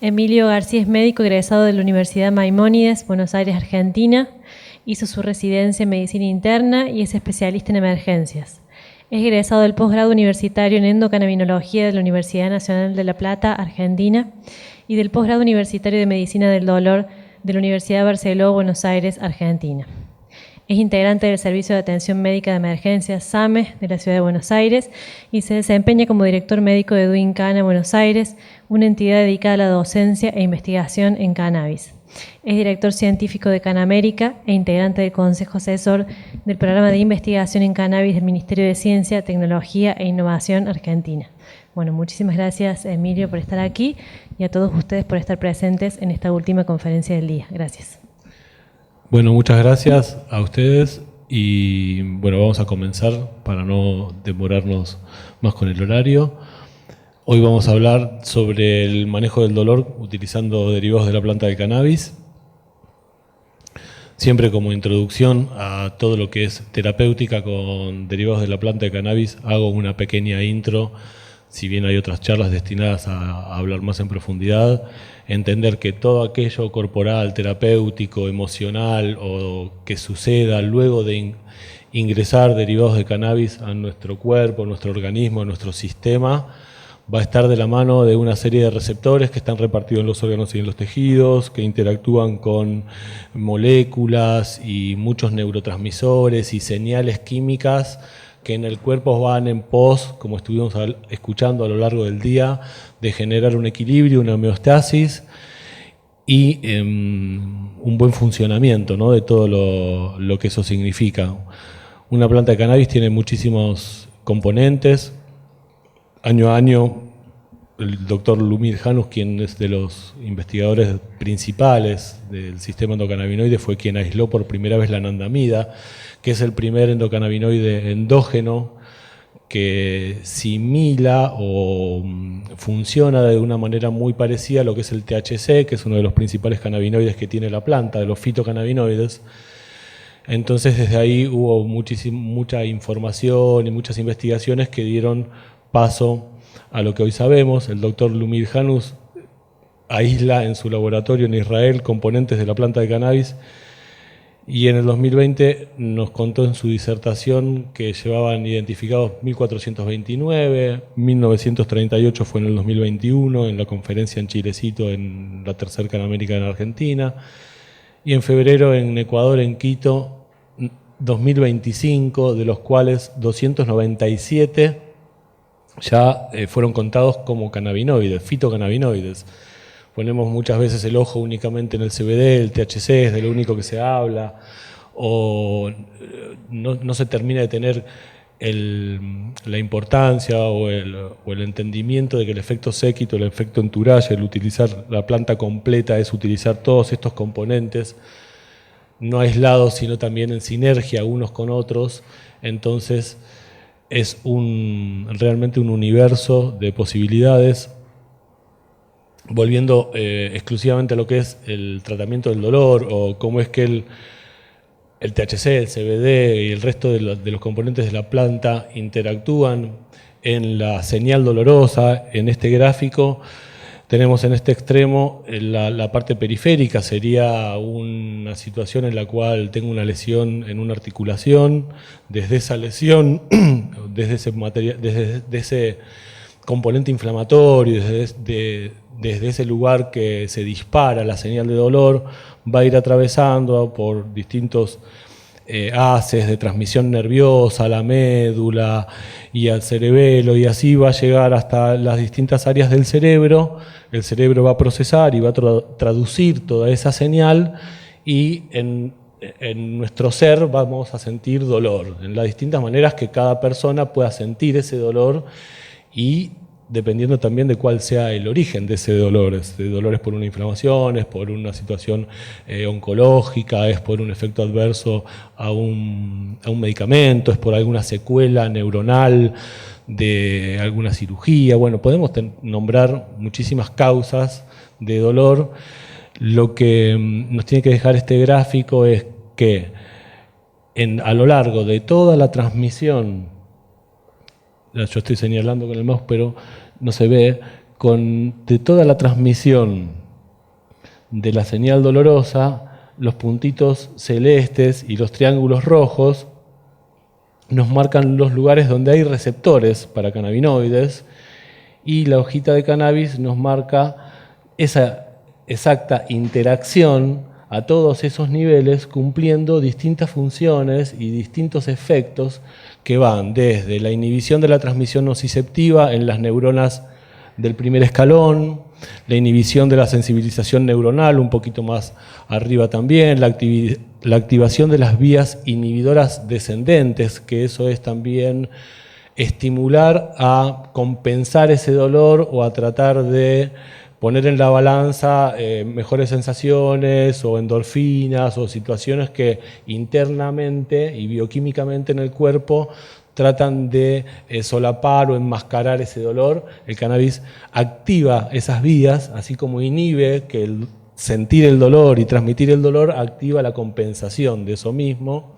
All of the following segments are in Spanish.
Emilio García es médico egresado de la Universidad Maimónides, Buenos Aires, Argentina. Hizo su residencia en medicina interna y es especialista en emergencias. Es egresado del posgrado universitario en endocannabinología de la Universidad Nacional de La Plata, Argentina, y del posgrado universitario de medicina del dolor de la Universidad Barceló, Buenos Aires, Argentina. Es integrante del Servicio de Atención Médica de Emergencias SAME de la Ciudad de Buenos Aires y se desempeña como director médico de DUINCANA Buenos Aires, una entidad dedicada a la docencia e investigación en cannabis. Es director científico de Canamérica e integrante del Consejo Asesor del Programa de Investigación en Cannabis del Ministerio de Ciencia, Tecnología e Innovación Argentina. Bueno, muchísimas gracias, Emilio, por estar aquí y a todos ustedes por estar presentes en esta última conferencia del día. Gracias. Bueno, muchas gracias a ustedes y bueno, vamos a comenzar para no demorarnos más con el horario. Hoy vamos a hablar sobre el manejo del dolor utilizando derivados de la planta de cannabis. Siempre como introducción a todo lo que es terapéutica con derivados de la planta de cannabis, hago una pequeña intro, si bien hay otras charlas destinadas a hablar más en profundidad, entender que todo aquello corporal, terapéutico, emocional o que suceda luego de ingresar derivados de cannabis a nuestro cuerpo, nuestro organismo, a nuestro sistema, va a estar de la mano de una serie de receptores que están repartidos en los órganos y en los tejidos, que interactúan con moléculas y muchos neurotransmisores y señales químicas que en el cuerpo van en pos, como estuvimos escuchando a lo largo del día, de generar un equilibrio, una homeostasis y un buen funcionamiento, ¿no?, de todo lo que eso significa. Una planta de cannabis tiene muchísimos componentes. Año a año, el doctor Lumir Janus, quien es de los investigadores principales del sistema endocannabinoide, fue quien aisló por primera vez la anandamida, que es el primer endocannabinoide endógeno que simila o funciona de una manera muy parecida a lo que es el THC, que es uno de los principales cannabinoides que tiene la planta, de los fitocannabinoides. Entonces desde ahí hubo mucha información y muchas investigaciones que dieron paso a lo que hoy sabemos. El doctor Lumir Janus aísla en su laboratorio en Israel componentes de la planta de cannabis y en el 2020 nos contó en su disertación que llevaban identificados 1429, 1938 fue en el 2021 en la conferencia en Chilecito en la Tercer Canamérica en Argentina y en febrero en Ecuador, en Quito, 2025, de los cuales 297 ya fueron contados como cannabinoides, fitocannabinoides. Ponemos muchas veces el ojo únicamente en el CBD, el THC es de lo único que se habla, o no se termina de tener la importancia o el entendimiento de que el efecto séquito, el efecto entourage, el utilizar la planta completa es utilizar todos estos componentes, no aislados, sino también en sinergia unos con otros. Entonces es realmente un universo de posibilidades. Volviendo exclusivamente a lo que es el tratamiento del dolor o cómo es que el THC, el CBD y el resto de los componentes de la planta interactúan en la señal dolorosa. En este gráfico tenemos en este extremo la parte periférica, sería una situación en la cual tengo una lesión en una articulación. Desde esa lesión, desde ese componente inflamatorio, desde ese lugar que se dispara la señal de dolor, va a ir atravesando por distintos haces de transmisión nerviosa a la médula y al cerebelo, y así va a llegar hasta las distintas áreas del cerebro. El cerebro va a procesar y va a traducir toda esa señal y en nuestro ser vamos a sentir dolor, en las distintas maneras que cada persona pueda sentir ese dolor y dependiendo también de cuál sea el origen de ese dolor. Es por una inflamación, es por una situación oncológica, es por un efecto adverso a un medicamento, es por alguna secuela neuronal de alguna cirugía. Bueno, podemos nombrar muchísimas causas de dolor. Lo que nos tiene que dejar este gráfico es que a lo largo de toda la transmisión, yo estoy señalando con el mouse, pero no se ve, de toda la transmisión de la señal dolorosa, los puntitos celestes y los triángulos rojos nos marcan los lugares donde hay receptores para cannabinoides, y la hojita de cannabis nos marca esa exacta interacción a todos esos niveles, cumpliendo distintas funciones y distintos efectos que van desde la inhibición de la transmisión nociceptiva en las neuronas del primer escalón, la inhibición de la sensibilización neuronal un poquito más arriba también, la activación de las vías inhibidoras descendentes, que eso es también estimular a compensar ese dolor o a tratar de poner en la balanza mejores sensaciones o endorfinas o situaciones que internamente y bioquímicamente en el cuerpo tratan de solapar o enmascarar ese dolor. El cannabis activa esas vías, así como inhibe que el sentir el dolor y transmitir el dolor, activa la compensación de eso mismo.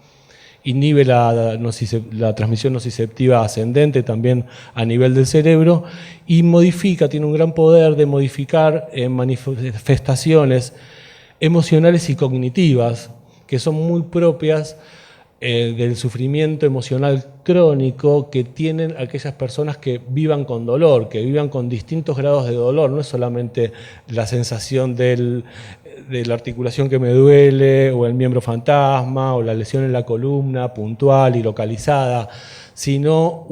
Inhibe la transmisión nociceptiva ascendente también a nivel del cerebro y modifica, tiene un gran poder de modificar manifestaciones emocionales y cognitivas que son muy propias del sufrimiento emocional crónico que tienen aquellas personas que vivan con dolor, que vivan con distintos grados de dolor. No es solamente la sensación de la articulación que me duele, o el miembro fantasma, o la lesión en la columna puntual y localizada, sino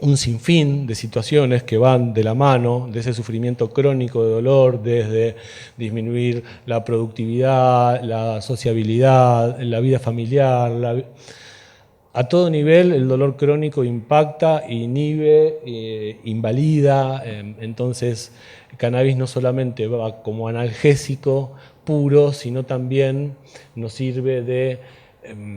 un sinfín de situaciones que van de la mano de ese sufrimiento crónico de dolor, desde disminuir la productividad, la sociabilidad, la vida familiar. A todo nivel el dolor crónico impacta, inhibe, invalida. Entonces el cannabis no solamente va como analgésico puro, sino también nos sirve de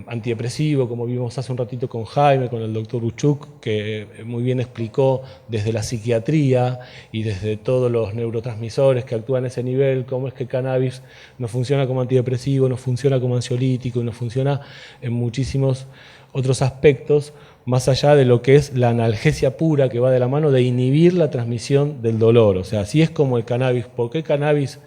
antidepresivo, como vimos hace un ratito con Jaime, con el doctor Uchuk, que muy bien explicó desde la psiquiatría y desde todos los neurotransmisores que actúan a ese nivel, cómo es que el cannabis no funciona como antidepresivo, no funciona como ansiolítico y no funciona en muchísimos otros aspectos, más allá de lo que es la analgesia pura, que va de la mano de inhibir la transmisión del dolor. O sea, así es como el cannabis. ¿Por qué el cannabis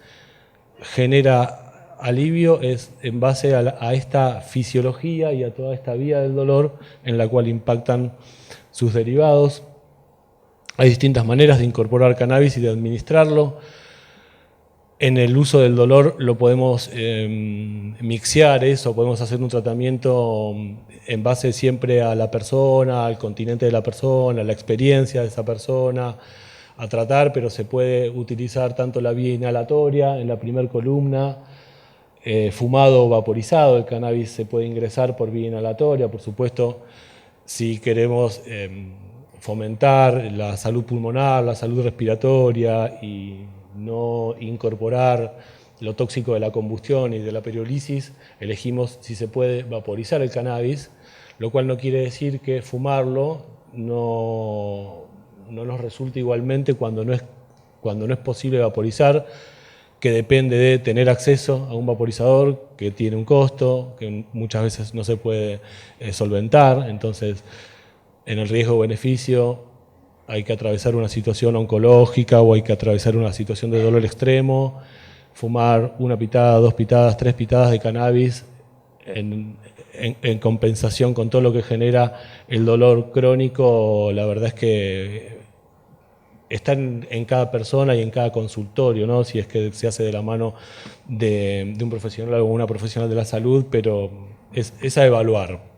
genera alivio? Es en base a esta fisiología y a toda esta vía del dolor en la cual impactan sus derivados. Hay distintas maneras de incorporar cannabis y de administrarlo. En el uso del dolor lo podemos mixear eso, podemos hacer un tratamiento en base siempre a la persona, al continente de la persona, a la experiencia de esa persona, a tratar, pero se puede utilizar tanto la vía inhalatoria en la primera columna, fumado o vaporizado. El cannabis se puede ingresar por vía inhalatoria, por supuesto, si queremos fomentar la salud pulmonar, la salud respiratoria y no incorporar lo tóxico de la combustión y de la periolisis, elegimos si se puede vaporizar el cannabis, lo cual no quiere decir que fumarlo no nos resulte igualmente cuando no es posible vaporizar, que depende de tener acceso a un vaporizador que tiene un costo, que muchas veces no se puede solventar. Entonces, en el riesgo-beneficio hay que atravesar una situación oncológica o hay que atravesar una situación de dolor extremo. Fumar una pitada, 2 pitadas, 3 pitadas de cannabis en compensación con todo lo que genera el dolor crónico, la verdad es que está en cada persona y en cada consultorio, ¿no? Si es que se hace de la mano de un profesional o una profesional de la salud, pero es a evaluar.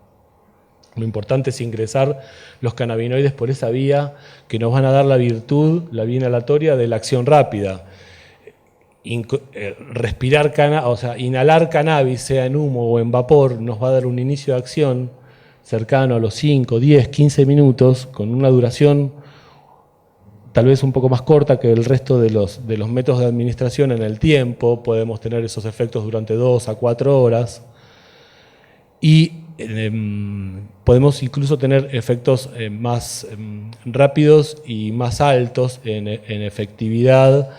Lo importante es ingresar los cannabinoides por esa vía que nos van a dar la virtud, la vía inhalatoria de la acción rápida. Respirar inhalar cannabis, sea en humo o en vapor, nos va a dar un inicio de acción cercano a los 5, 10, 15 minutos, con una duración tal vez un poco más corta que el resto de los métodos de administración en el tiempo. Podemos tener esos efectos durante 2 a 4 horas. Y podemos incluso tener efectos más rápidos y más altos en efectividad,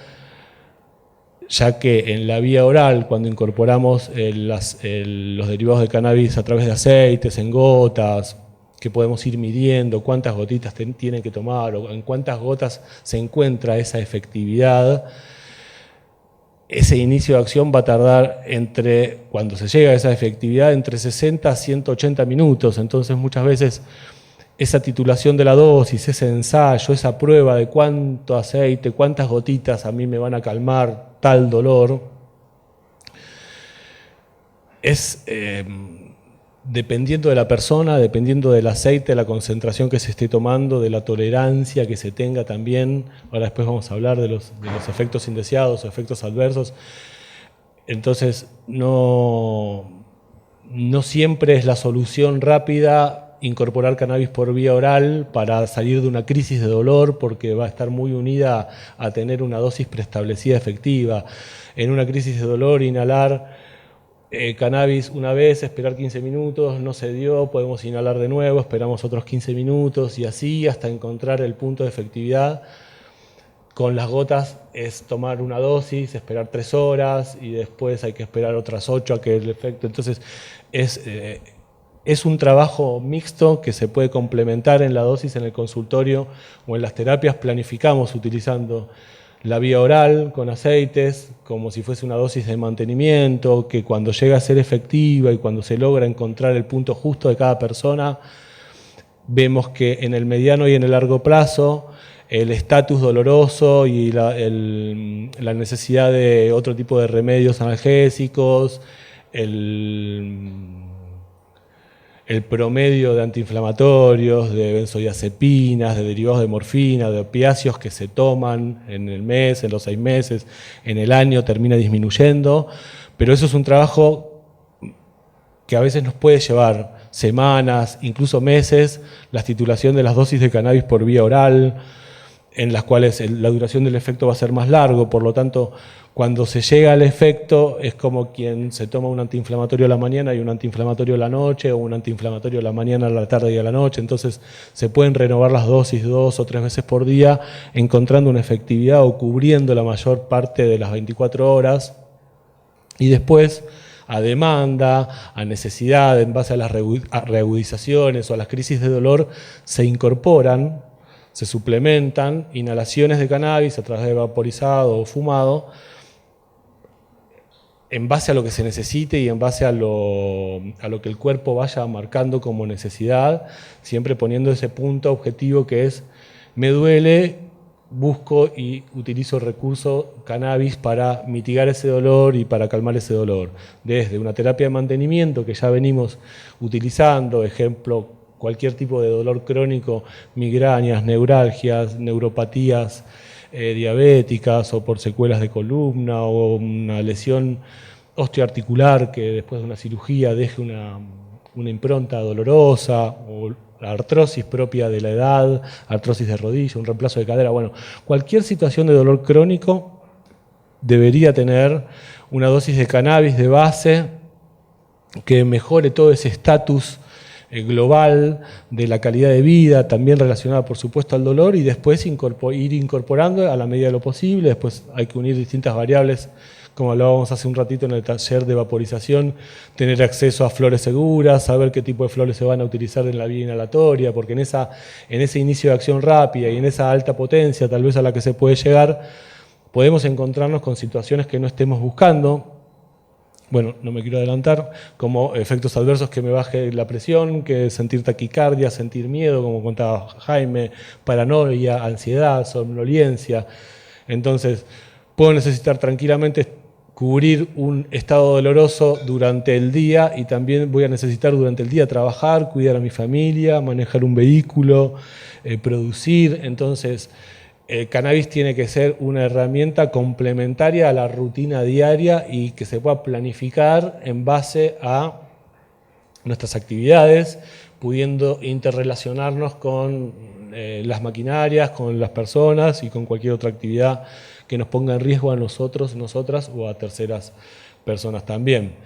ya que en la vía oral, cuando incorporamos los derivados de cannabis a través de aceites, en gotas que podemos ir midiendo, cuántas gotitas tienen que tomar o en cuántas gotas se encuentra esa efectividad. Ese inicio de acción va a tardar cuando se llega a esa efectividad, entre 60 a 180 minutos. Entonces muchas veces esa titulación de la dosis, ese ensayo, esa prueba de cuánto aceite, cuántas gotitas a mí me van a calmar tal dolor, es dependiendo de la persona, dependiendo del aceite, la concentración que se esté tomando, de la tolerancia que se tenga también. Ahora después vamos a hablar de los efectos indeseados o efectos adversos. Entonces, no siempre es la solución rápida incorporar cannabis por vía oral para salir de una crisis de dolor, porque va a estar muy unida a tener una dosis preestablecida efectiva. En una crisis de dolor, inhalar cannabis una vez, esperar 15 minutos, no se dio, podemos inhalar de nuevo, esperamos otros 15 minutos y así hasta encontrar el punto de efectividad. Con las gotas es tomar una dosis, esperar 3 horas y después hay que esperar otras 8 a que el efecto. Entonces es un trabajo mixto que se puede complementar en la dosis en el consultorio o en las terapias. Planificamos utilizando la vía oral con aceites, como si fuese una dosis de mantenimiento, que cuando llega a ser efectiva y cuando se logra encontrar el punto justo de cada persona, vemos que en el mediano y en el largo plazo el estatus doloroso y la necesidad de otro tipo de remedios analgésicos, el promedio de antiinflamatorios, de benzodiazepinas, de derivados de morfina, de opiáceos que se toman en el mes, en los 6 meses, en el año, termina disminuyendo. Pero eso es un trabajo que a veces nos puede llevar semanas, incluso meses, la titulación de las dosis de cannabis por vía oral, en las cuales la duración del efecto va a ser más largo. Por lo tanto, cuando se llega al efecto es como quien se toma un antiinflamatorio a la mañana y un antiinflamatorio a la noche, o un antiinflamatorio a la mañana, a la tarde y a la noche. Entonces se pueden renovar las dosis 2 o 3 veces por día, encontrando una efectividad o cubriendo la mayor parte de las 24 horas. Y después, a demanda, a necesidad, en base a las reagudizaciones o a las crisis de dolor, se incorporan, se suplementan inhalaciones de cannabis a través de vaporizado o fumado, en base a lo que se necesite y en base a lo que el cuerpo vaya marcando como necesidad, siempre poniendo ese punto objetivo que es: me duele, busco y utilizo el recurso cannabis para mitigar ese dolor y para calmar ese dolor. Desde una terapia de mantenimiento que ya venimos utilizando, ejemplo, cualquier tipo de dolor crónico, migrañas, neuralgias, neuropatías diabéticas o por secuelas de columna o una lesión osteoarticular que después de una cirugía deje una impronta dolorosa, o la artrosis propia de la edad, artrosis de rodilla, un reemplazo de cadera. Bueno, cualquier situación de dolor crónico debería tener una dosis de cannabis de base que mejore todo ese estatus global de la calidad de vida, también relacionada por supuesto al dolor, y después ir incorporando a la medida de lo posible. Después hay que unir distintas variables, como hablábamos hace un ratito en el taller de vaporización, tener acceso a flores seguras, saber qué tipo de flores se van a utilizar en la vía inhalatoria, porque en ese inicio de acción rápida y en esa alta potencia tal vez a la que se puede llegar, podemos encontrarnos con situaciones que no estemos buscando. Bueno, no me quiero adelantar, como efectos adversos: que me baje la presión, que sentir taquicardia, sentir miedo, como contaba Jaime, paranoia, ansiedad, somnolencia. Entonces, puedo necesitar tranquilamente cubrir un estado doloroso durante el día, y también voy a necesitar durante el día trabajar, cuidar a mi familia, manejar un vehículo, producir. Entonces, el cannabis tiene que ser una herramienta complementaria a la rutina diaria y que se pueda planificar en base a nuestras actividades, pudiendo interrelacionarnos con las maquinarias, con las personas y con cualquier otra actividad que nos ponga en riesgo a nosotros, nosotras o a terceras personas también.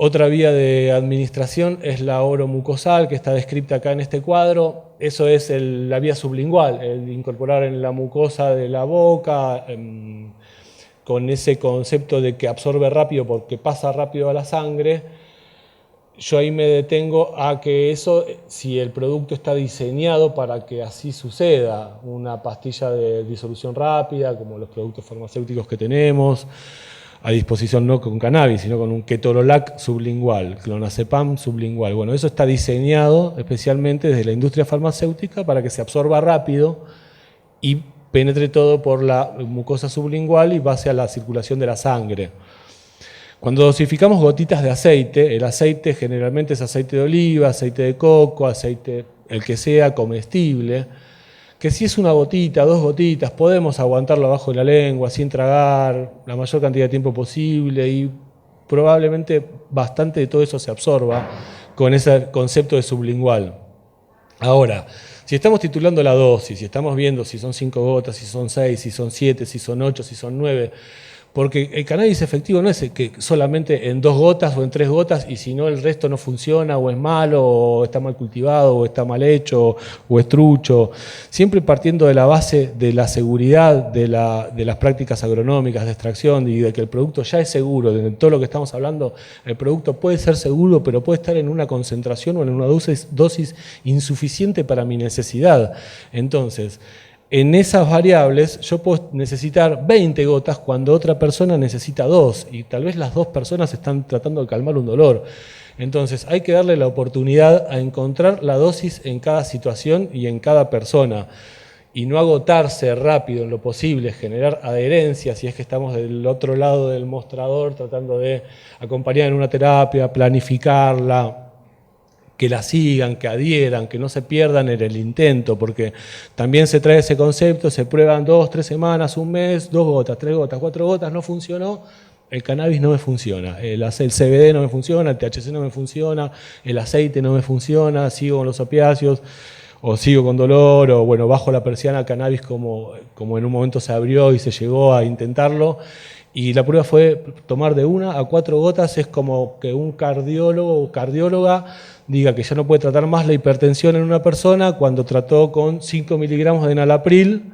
Otra vía de administración es la oromucosal, que está descrita acá en este cuadro. Eso es la vía sublingual, el incorporar en la mucosa de la boca, con ese concepto de que absorbe rápido porque pasa rápido a la sangre, yo ahí me detengo a que eso, si el producto está diseñado para que así suceda, una pastilla de disolución rápida, como los productos farmacéuticos que tenemos, a disposición no con cannabis, sino con un ketorolac sublingual, clonazepam sublingual. Bueno, eso está diseñado especialmente desde la industria farmacéutica para que se absorba rápido y penetre todo por la mucosa sublingual y pase a la circulación de la sangre. Cuando dosificamos gotitas de aceite, el aceite generalmente es aceite de oliva, aceite de coco, aceite el que sea comestible, que si es una gotita, 2 gotitas, podemos aguantarlo abajo de la lengua sin tragar la mayor cantidad de tiempo posible y probablemente bastante de todo eso se absorba con ese concepto de sublingual. Ahora, si estamos titulando la dosis, si estamos viendo si son 5 gotas, si son 6, si son 7, si son 8, si son 9, porque el cannabis efectivo no es que solamente en 2 gotas o en 3 gotas y si no el resto no funciona o es malo o está mal cultivado o está mal hecho o es trucho. Siempre partiendo de la base de la seguridad de las prácticas agronómicas de extracción y de que el producto ya es seguro. De todo lo que estamos hablando, el producto puede ser seguro pero puede estar en una concentración o en una dosis insuficiente para mi necesidad. Entonces, en esas variables yo puedo necesitar 20 gotas cuando otra persona necesita 2 y tal vez las 2 personas están tratando de calmar un dolor. Entonces hay que darle la oportunidad a encontrar la dosis en cada situación y en cada persona y no agotarse rápido en lo posible, generar adherencia si es que estamos del otro lado del mostrador tratando de acompañar en una terapia, planificarla, que la sigan, que adhieran, que no se pierdan en el intento, porque también se trae ese concepto, se prueban 2, 3 semanas, un mes, 2 gotas, 3 gotas, 4 gotas, no funcionó, el cannabis no me funciona, el CBD no me funciona, el THC no me funciona, el aceite no me funciona, sigo con los opiáceos, o sigo con dolor, o bueno, bajo la persiana cannabis como en un momento se abrió y se llegó a intentarlo, y la prueba fue tomar de 1 a 4 gotas, es como que un cardiólogo o cardióloga diga que ya no puede tratar más la hipertensión en una persona cuando trató con 5 miligramos de enalapril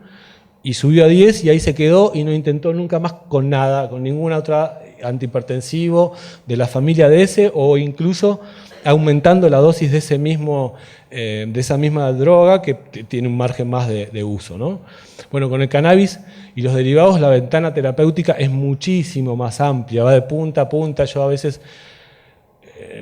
y subió a 10 y ahí se quedó y no intentó nunca más con nada, con ninguna otra antihipertensivo de la familia de ese o incluso aumentando la dosis de esa misma droga que tiene un margen más de uso, ¿no? Bueno, con el cannabis y los derivados la ventana terapéutica es muchísimo más amplia, va de punta a punta. Yo a veces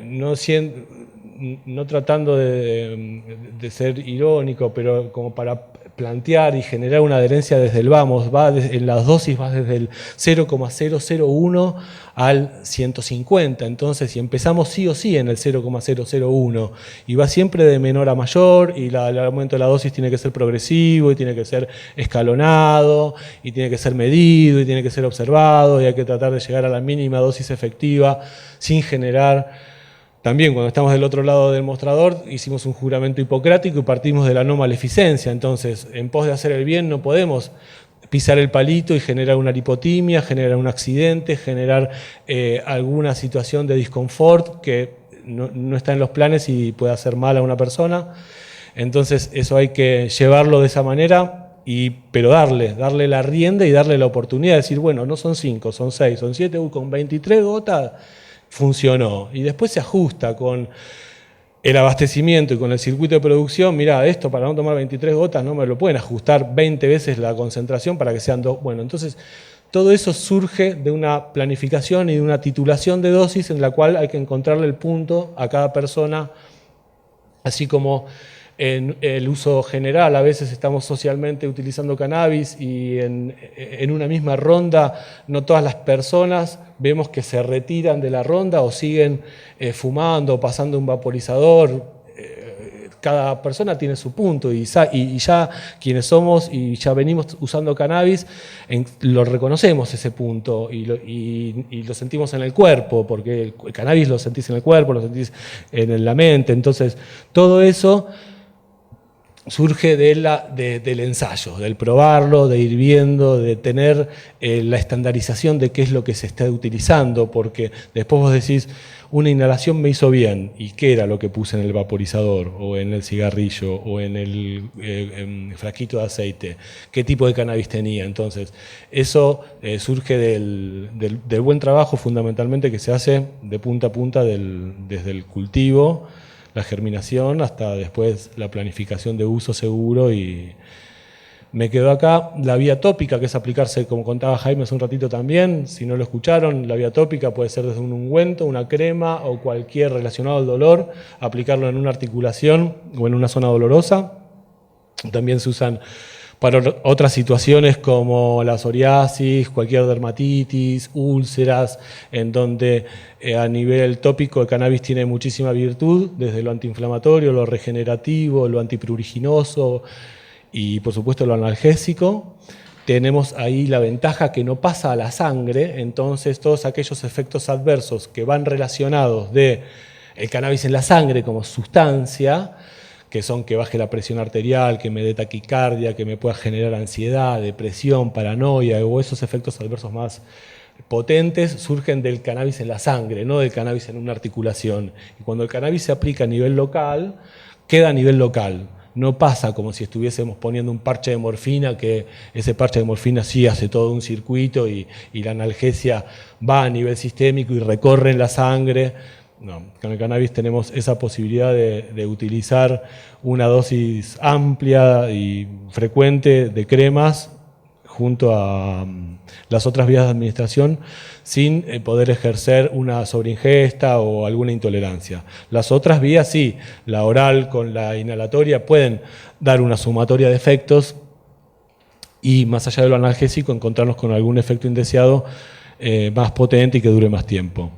no tratando de ser irónico, pero como para plantear y generar una adherencia desde el vamos, en las dosis va desde el 0,001 al 150, entonces si empezamos sí o sí en el 0,001 y va siempre de menor a mayor y el aumento de la dosis tiene que ser progresivo y tiene que ser escalonado y tiene que ser medido y tiene que ser observado y hay que tratar de llegar a la mínima dosis efectiva sin generar. También cuando estamos del otro lado del mostrador hicimos un juramento hipocrático y partimos de la no maleficencia. Entonces, en pos de hacer el bien no podemos pisar el palito y generar una lipotimia, generar un accidente, generar alguna situación de disconfort que no está en los planes y puede hacer mal a una persona. Entonces, eso hay que llevarlo de esa manera, pero darle la rienda y darle la oportunidad de decir, bueno, no son 5, son 6, son 7, con 23 gotas funcionó. Y después se ajusta con el abastecimiento y con el circuito de producción. Mirá, esto para no tomar 23 gotas no me lo pueden ajustar 20 veces la concentración para que sean 2. Bueno, entonces todo eso surge de una planificación y de una titulación de dosis en la cual hay que encontrarle el punto a cada persona, así como en el uso general. A veces estamos socialmente utilizando cannabis y en una misma ronda no todas las personas vemos que se retiran de la ronda o siguen fumando o pasando un vaporizador. Cada persona tiene su punto y ya quienes somos y ya venimos usando cannabis lo reconocemos ese punto y lo sentimos en el cuerpo, porque el cannabis lo sentís en el cuerpo, lo sentís en la mente. Entonces todo eso surge del ensayo, del probarlo, de ir viendo, de tener la estandarización de qué es lo que se está utilizando, porque después vos decís, una inhalación me hizo bien, ¿y qué era lo que puse en el vaporizador, o en el cigarrillo, o en el frasquito de aceite? ¿Qué tipo de cannabis tenía? Entonces, eso surge del buen trabajo fundamentalmente que se hace de punta a punta desde el cultivo, la germinación, hasta después la planificación de uso seguro. Y me quedó acá la vía tópica, que es aplicarse, como contaba Jaime hace un ratito también, si no lo escucharon, la vía tópica puede ser desde un ungüento, una crema o cualquier relacionado al dolor, aplicarlo en una articulación o en una zona dolorosa. También se usan para otras situaciones como la psoriasis, cualquier dermatitis, úlceras, en donde a nivel tópico el cannabis tiene muchísima virtud, desde lo antiinflamatorio, lo regenerativo, lo antipruriginoso y por supuesto lo analgésico. Tenemos ahí la ventaja que no pasa a la sangre, entonces todos aquellos efectos adversos que van relacionados de el cannabis en la sangre como sustancia, que son que baje la presión arterial, que me dé taquicardia, que me pueda generar ansiedad, depresión, paranoia, o esos efectos adversos más potentes, surgen del cannabis en la sangre, no del cannabis en una articulación. Y cuando el cannabis se aplica a nivel local, queda a nivel local. No pasa como si estuviésemos poniendo un parche de morfina, que ese parche de morfina sí hace todo un circuito y la analgesia va a nivel sistémico y recorre en la sangre. No, con el cannabis tenemos esa posibilidad de utilizar una dosis amplia y frecuente de cremas junto a las otras vías de administración sin poder ejercer una sobreingesta o alguna intolerancia. Las otras vías sí, la oral con la inhalatoria pueden dar una sumatoria de efectos y más allá de lo analgésico encontrarnos con algún efecto indeseado más potente y que dure más tiempo.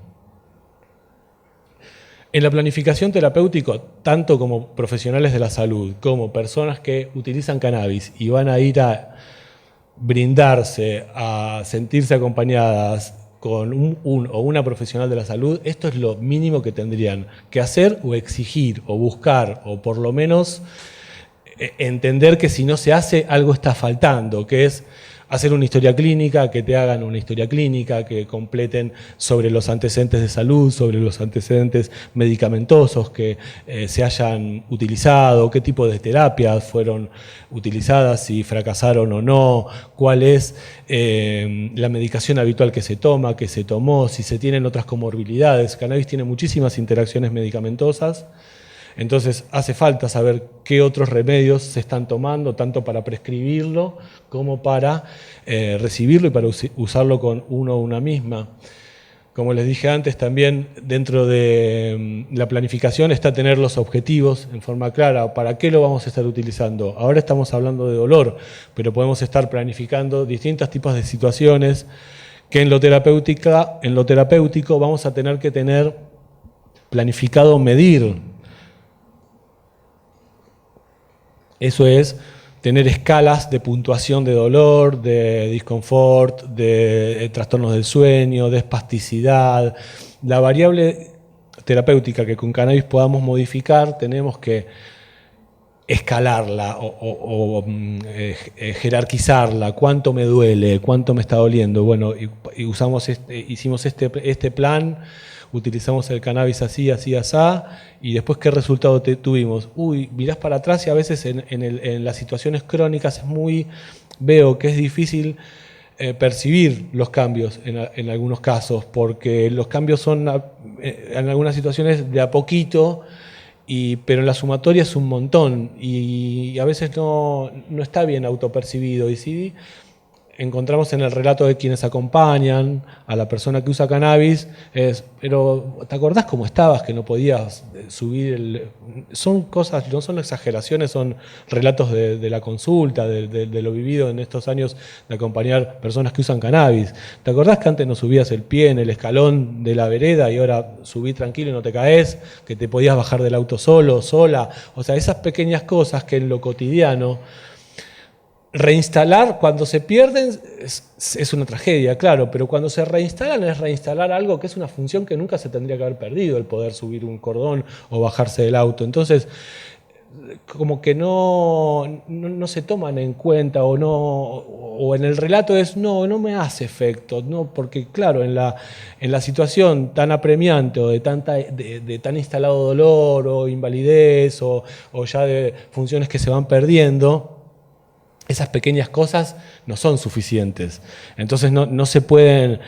En la planificación terapéutica, tanto como profesionales de la salud, como personas que utilizan cannabis y van a ir a brindarse, a sentirse acompañadas con un o una profesional de la salud, esto es lo mínimo que tendrían que hacer o exigir o buscar o por lo menos entender que si no se hace algo está faltando, que es hacer una historia clínica, que te hagan una historia clínica, que completen sobre los antecedentes de salud, sobre los antecedentes medicamentosos que se hayan utilizado, qué tipo de terapias fueron utilizadas, si fracasaron o no, cuál es la medicación habitual que se toma, que se tomó, si se tienen otras comorbilidades. Cannabis tiene muchísimas interacciones medicamentosas. Entonces hace falta saber qué otros remedios se están tomando, tanto para prescribirlo como para recibirlo y para usarlo con uno o una misma. Como les dije antes, también dentro de la planificación está tener los objetivos en forma clara. ¿Para qué lo vamos a estar utilizando? Ahora estamos hablando de dolor, pero podemos estar planificando distintos tipos de situaciones que en lo terapéutico vamos a tener que tener planificado medir. Eso es tener escalas de puntuación de dolor, de disconfort, de trastornos del sueño, de espasticidad. La variable terapéutica que con cannabis podamos modificar, tenemos que escalarla o jerarquizarla. ¿Cuánto me duele? ¿Cuánto me está doliendo? Bueno, y hicimos este plan. Utilizamos el cannabis así, así, asá, y después ¿qué resultado tuvimos? Mirás para atrás y a veces en las situaciones crónicas veo que es difícil percibir los cambios en algunos casos, porque los cambios son en algunas situaciones de a poquito, pero en la sumatoria es un montón, y a veces no está bien autopercibido, y sí encontramos en el relato de quienes acompañan a la persona que usa cannabis, pero ¿te acordás cómo estabas, que no podías subir? Son cosas, no son exageraciones, son relatos de la consulta, de lo vivido en estos años de acompañar personas que usan cannabis. ¿Te acordás que antes no subías el pie en el escalón de la vereda y ahora subí tranquilo y no te caes? Que te podías bajar del auto solo, sola. O sea, esas pequeñas cosas que en lo cotidiano reinstalar, cuando se pierden es una tragedia, claro, pero cuando se reinstalan es reinstalar algo que es una función que nunca se tendría que haber perdido, el poder subir un cordón o bajarse del auto. Entonces, como que no se toman en cuenta o en el relato es no me hace efecto, no, porque claro, en la situación tan apremiante o de tan instalado dolor o invalidez o ya de funciones que se van perdiendo, esas pequeñas cosas no son suficientes. Entonces no se pueden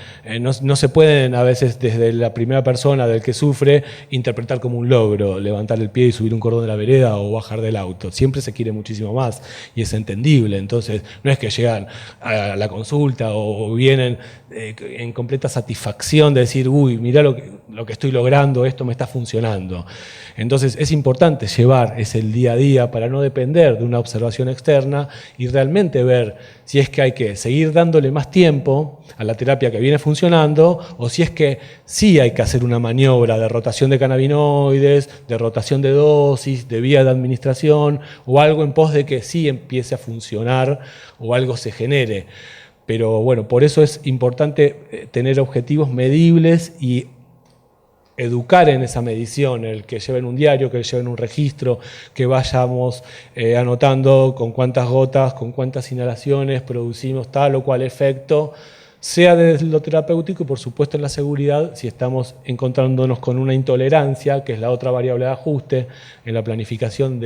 a veces desde la primera persona del que sufre interpretar como un logro, levantar el pie y subir un cordón de la vereda o bajar del auto. Siempre se quiere muchísimo más y es entendible. Entonces no es que llegan a la consulta o vienen en completa satisfacción de decir, uy, mirá lo que estoy logrando, esto me está funcionando. Entonces es importante llevar ese día a día para no depender de una observación externa y realmente ver si es que hay que seguir dándole más tiempo a la terapia que viene funcionando o si es que sí hay que hacer una maniobra de rotación de cannabinoides, de rotación de dosis, de vía de administración o algo en pos de que sí empiece a funcionar o algo se genere. Pero bueno, por eso es importante tener objetivos medibles y educar en esa medición, el que lleven un diario, que lleven un registro, que vayamos anotando con cuántas gotas, con cuántas inhalaciones producimos tal o cual efecto, sea desde lo terapéutico y por supuesto en la seguridad, si estamos encontrándonos con una intolerancia, que es la otra variable de ajuste en la planificación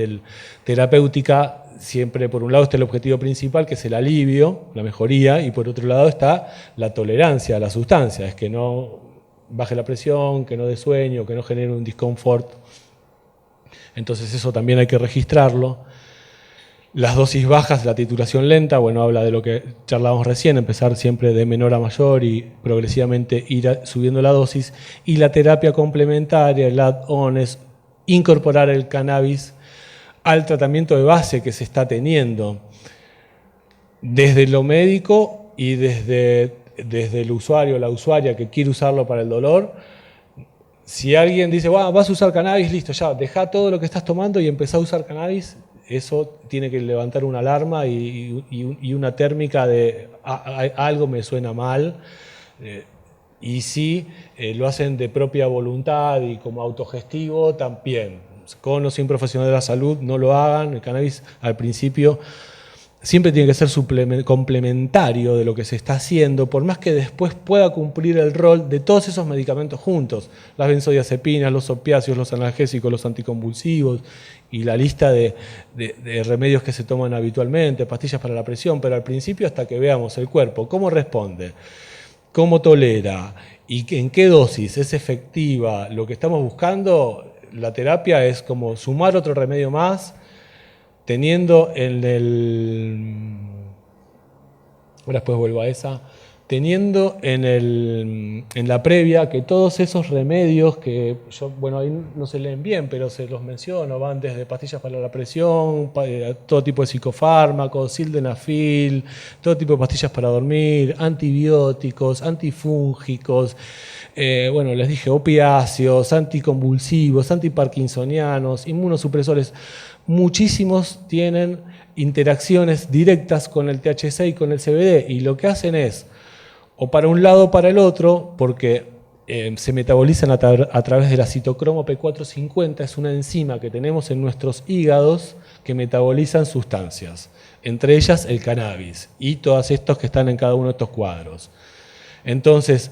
terapéutica, siempre por un lado está el objetivo principal, que es el alivio, la mejoría, y por otro lado está la tolerancia a la sustancia, es que no baje la presión, que no dé sueño, que no genere un disconfort. Entonces eso también hay que registrarlo. Las dosis bajas, la titulación lenta, bueno, habla de lo que charlábamos recién, empezar siempre de menor a mayor y progresivamente ir subiendo la dosis. Y la terapia complementaria, el add-on, es incorporar el cannabis al tratamiento de base que se está teniendo, desde lo médico y desde el usuario o la usuaria que quiere usarlo para el dolor. Si alguien dice, vas a usar cannabis, listo, ya, deja todo lo que estás tomando y empezá a usar cannabis, eso tiene que levantar una alarma y una térmica de algo me suena mal. Y si lo hacen de propia voluntad y como autogestivo, también. Con o sin profesional de la salud, no lo hagan. El cannabis al principio siempre tiene que ser complementario de lo que se está haciendo, por más que después pueda cumplir el rol de todos esos medicamentos juntos, las benzodiazepinas, los opiáceos, los analgésicos, los anticonvulsivos y la lista de remedios que se toman habitualmente, pastillas para la presión, pero al principio hasta que veamos el cuerpo, cómo responde, cómo tolera y en qué dosis es efectiva lo que estamos buscando, la terapia es como sumar otro remedio más, teniendo ahora después vuelvo a esa, teniendo en la previa que todos esos remedios que bueno, ahí no se leen bien, pero se los menciono, van desde pastillas para la presión, todo tipo de psicofármacos, sildenafil, todo tipo de pastillas para dormir, antibióticos, antifúngicos, bueno, les dije opiáceos, anticonvulsivos, antiparkinsonianos, inmunosupresores. Muchísimos tienen interacciones directas con el THC y con el CBD y lo que hacen es o para un lado o para el otro porque se metabolizan a través de la citocromo P450, es una enzima que tenemos en nuestros hígados que metabolizan sustancias, entre ellas el cannabis y todos estos que están en cada uno de estos cuadros. Entonces,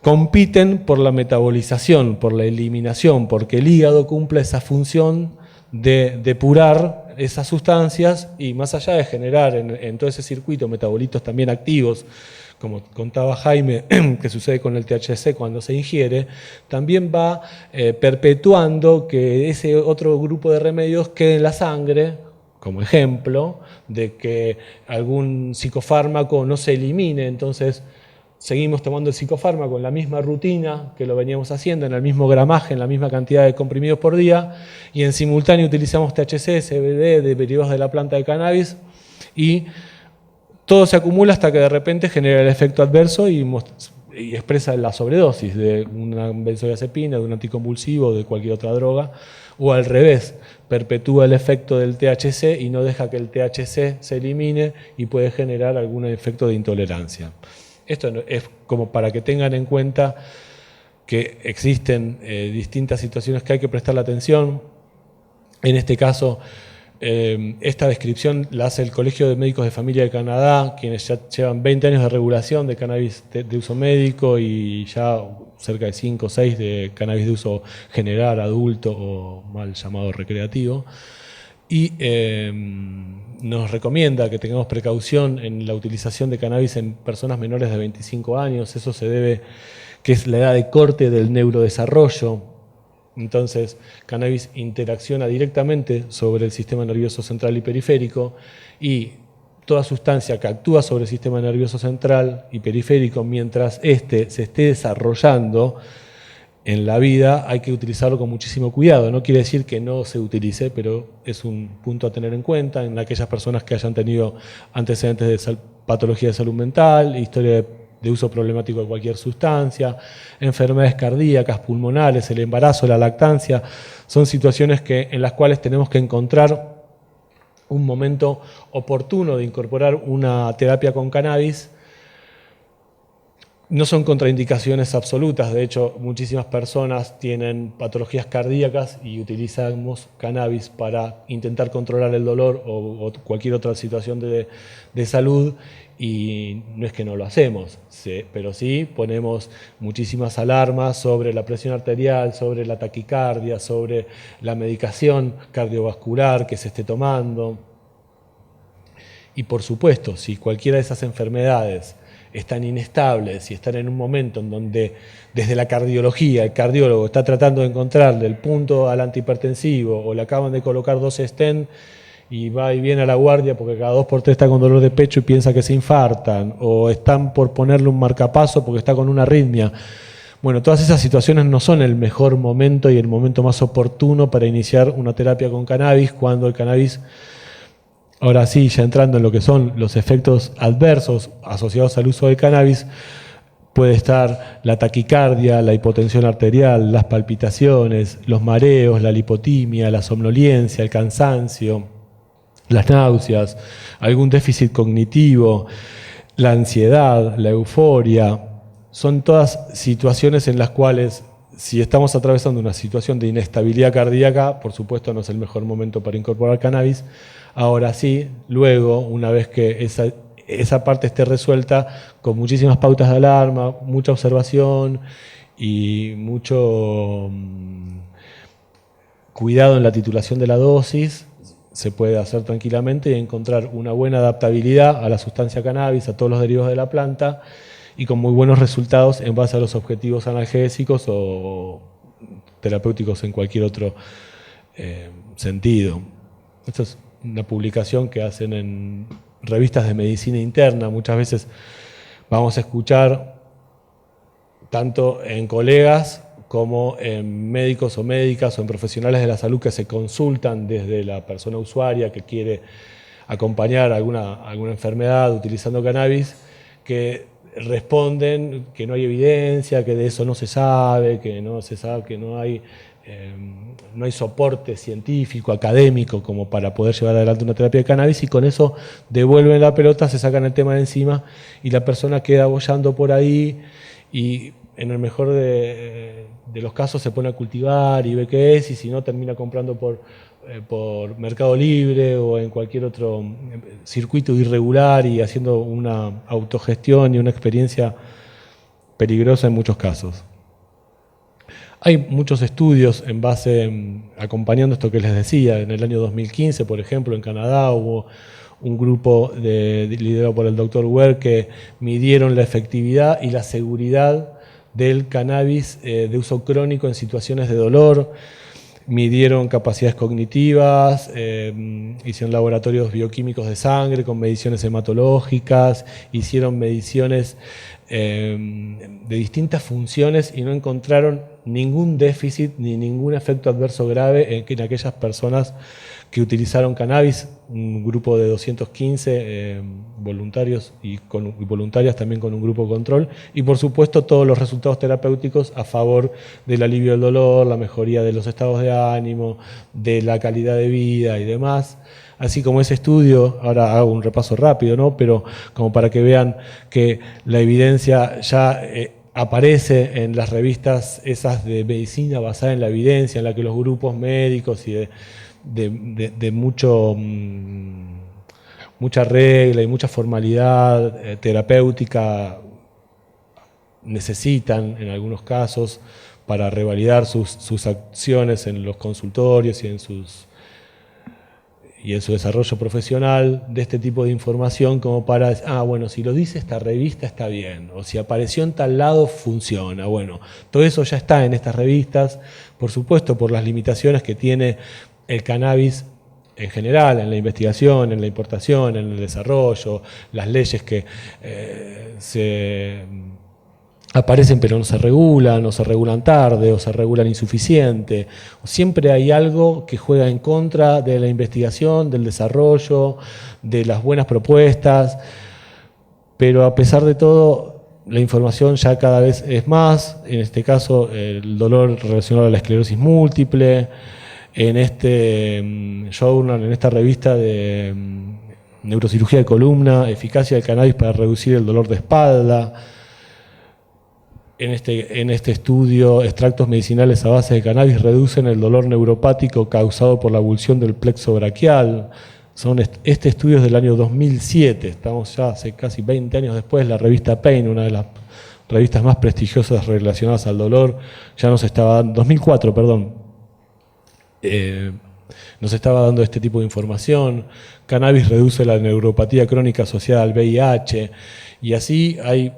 compiten por la metabolización, por la eliminación, porque el hígado cumple esa función de depurar esas sustancias y más allá de generar en todo ese circuito metabolitos también activos, como contaba Jaime, que sucede con el THC cuando se ingiere, también va perpetuando que ese otro grupo de remedios quede en la sangre, como ejemplo, de que algún psicofármaco no se elimine, entonces seguimos tomando el psicofármaco en la misma rutina que lo veníamos haciendo, en el mismo gramaje, en la misma cantidad de comprimidos por día, y en simultáneo utilizamos THC, CBD, derivados de la planta de cannabis, y todo se acumula hasta que de repente genera el efecto adverso y expresa la sobredosis de una benzodiazepina, de un anticonvulsivo, de cualquier otra droga, o al revés, perpetúa el efecto del THC y no deja que el THC se elimine y puede generar algún efecto de intolerancia. Esto es como para que tengan en cuenta que existen distintas situaciones que hay que prestarle atención. En este caso, esta descripción la hace el Colegio de Médicos de Familia de Canadá, quienes ya llevan 20 años de regulación de cannabis de uso médico y ya cerca de 5 o 6 de cannabis de uso general, adulto o mal llamado recreativo. Y nos recomienda que tengamos precaución en la utilización de cannabis en personas menores de 25 años. Eso se debe, que es la edad de corte del neurodesarrollo. Entonces, cannabis interacciona directamente sobre el sistema nervioso central y periférico, y toda sustancia que actúa sobre el sistema nervioso central y periférico mientras éste se esté desarrollando en la vida, hay que utilizarlo con muchísimo cuidado. No quiere decir que no se utilice, pero es un punto a tener en cuenta en aquellas personas que hayan tenido antecedentes de patología de salud mental, historia de uso problemático de cualquier sustancia, enfermedades cardíacas, pulmonares, el embarazo, la lactancia. Son situaciones en las cuales tenemos que encontrar un momento oportuno de incorporar una terapia con cannabis. No son contraindicaciones absolutas, de hecho muchísimas personas tienen patologías cardíacas y utilizamos cannabis para intentar controlar el dolor o cualquier otra situación de salud, y no es que no lo hacemos, pero sí ponemos muchísimas alarmas sobre la presión arterial, sobre la taquicardia, sobre la medicación cardiovascular que se esté tomando. Y por supuesto, si cualquiera de esas enfermedades están inestables y están en un momento en donde desde la cardiología el cardiólogo está tratando de encontrarle el punto al antihipertensivo, o le acaban de colocar 2 stents y va y viene a la guardia porque cada 2 por 3 está con dolor de pecho y piensa que se infartan, o están por ponerle un marcapaso porque está con una arritmia. Bueno, todas esas situaciones no son el mejor momento y el momento más oportuno para iniciar una terapia con cannabis, cuando el cannabis, ahora sí, ya entrando en lo que son los efectos adversos asociados al uso del cannabis, puede estar la taquicardia, la hipotensión arterial, las palpitaciones, los mareos, la lipotimia, la somnolencia, el cansancio, las náuseas, algún déficit cognitivo, la ansiedad, la euforia. Son todas situaciones en las cuales, si estamos atravesando una situación de inestabilidad cardíaca, por supuesto no es el mejor momento para incorporar cannabis. Ahora sí, luego, una vez que esa parte esté resuelta, con muchísimas pautas de alarma, mucha observación y mucho cuidado en la titulación de la dosis, se puede hacer tranquilamente y encontrar una buena adaptabilidad a la sustancia cannabis, a todos los derivados de la planta, y con muy buenos resultados en base a los objetivos analgésicos o terapéuticos en cualquier otro sentido. Esto es una publicación que hacen en revistas de medicina interna. Muchas veces vamos a escuchar, tanto en colegas como en médicos o médicas o en profesionales de la salud, que se consultan desde la persona usuaria que quiere acompañar alguna enfermedad utilizando cannabis, que responden que no hay evidencia, que de eso no se sabe, que no hay soporte científico, académico, como para poder llevar adelante una terapia de cannabis, y con eso devuelven la pelota, se sacan el tema de encima y la persona queda boyando por ahí, y en el mejor de los casos se pone a cultivar y ve qué es, y si no termina comprando por Mercado Libre o en cualquier otro circuito irregular y haciendo una autogestión y una experiencia peligrosa en muchos casos. Hay muchos estudios en base, acompañando esto que les decía. En el año 2015, por ejemplo, en Canadá hubo un grupo liderado por el Dr. Ware que midieron la efectividad y la seguridad del cannabis de uso crónico en situaciones de dolor. Midieron capacidades cognitivas, hicieron laboratorios bioquímicos de sangre con mediciones hematológicas, hicieron mediciones de distintas funciones y no encontraron ningún déficit ni ningún efecto adverso grave en aquellas personas que utilizaron cannabis. Un grupo de 215 voluntarios y voluntarias también con un grupo control, y por supuesto todos los resultados terapéuticos a favor del alivio del dolor, la mejoría de los estados de ánimo, de la calidad de vida y demás. Así como ese estudio, ahora hago un repaso rápido, ¿no? Pero como para que vean que la evidencia ya aparece en las revistas esas de medicina basada en la evidencia, en la que los grupos médicos y de mucha regla y mucha formalidad terapéutica necesitan en algunos casos para revalidar sus acciones en los consultorios y en su desarrollo profesional, de este tipo de información como para decir, bueno, si lo dice esta revista está bien, o si apareció en tal lado funciona. Bueno, todo eso ya está en estas revistas, por supuesto por las limitaciones que tiene el cannabis en general, en la investigación, en la importación, en el desarrollo, las leyes que se aparecen pero no se regulan, o se regulan tarde, o se regulan insuficiente. Siempre hay algo que juega en contra de la investigación, del desarrollo, de las buenas propuestas, pero a pesar de todo, la información ya cada vez es más, en este caso el dolor relacionado a la esclerosis múltiple, en este journal, en esta revista de neurocirugía de columna, eficacia del cannabis para reducir el dolor de espalda. En este estudio, extractos medicinales a base de cannabis reducen el dolor neuropático causado por la abulsión del plexo braquial. Este estudio es del año 2007, estamos ya hace casi 20 años después. La revista Pain, una de las revistas más prestigiosas relacionadas al dolor, ya nos estaba dando, 2004, perdón, nos estaba dando este tipo de información. Cannabis reduce la neuropatía crónica asociada al VIH, y así hay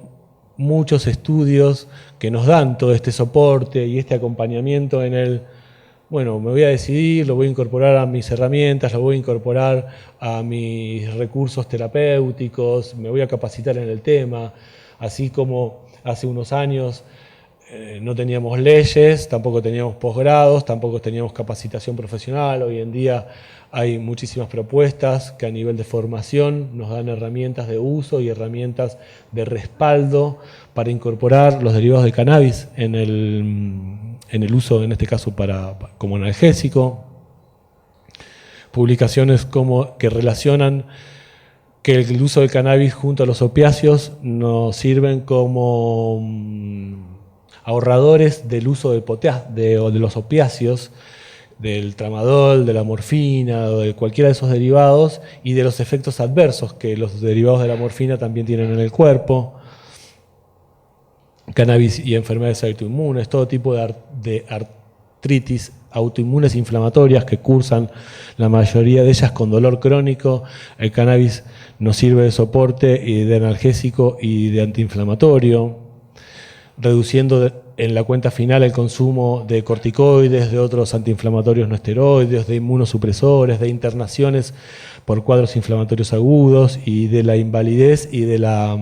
muchos estudios que nos dan todo este soporte y este acompañamiento en el, bueno, me voy a decidir, lo voy a incorporar a mis herramientas, lo voy a incorporar a mis recursos terapéuticos, me voy a capacitar en el tema, así como hace unos años no teníamos leyes, tampoco teníamos posgrados, tampoco teníamos capacitación profesional. Hoy en día hay muchísimas propuestas que a nivel de formación nos dan herramientas de uso y herramientas de respaldo para incorporar los derivados del cannabis en el uso, en este caso como analgésico. Publicaciones que relacionan que el uso del cannabis junto a los opiáceos nos sirven como ahorradores del uso de los opiáceos, del tramadol, de la morfina o de cualquiera de esos derivados, y de los efectos adversos que los derivados de la morfina también tienen en el cuerpo. Cannabis y enfermedades autoinmunes, todo tipo de artritis autoinmunes inflamatorias que cursan, la mayoría de ellas con dolor crónico. El cannabis nos sirve de soporte y de analgésico y de antiinflamatorio, reduciendo en la cuenta final el consumo de corticoides, de otros antiinflamatorios no esteroides, de inmunosupresores, de internaciones por cuadros inflamatorios agudos y de la invalidez y de la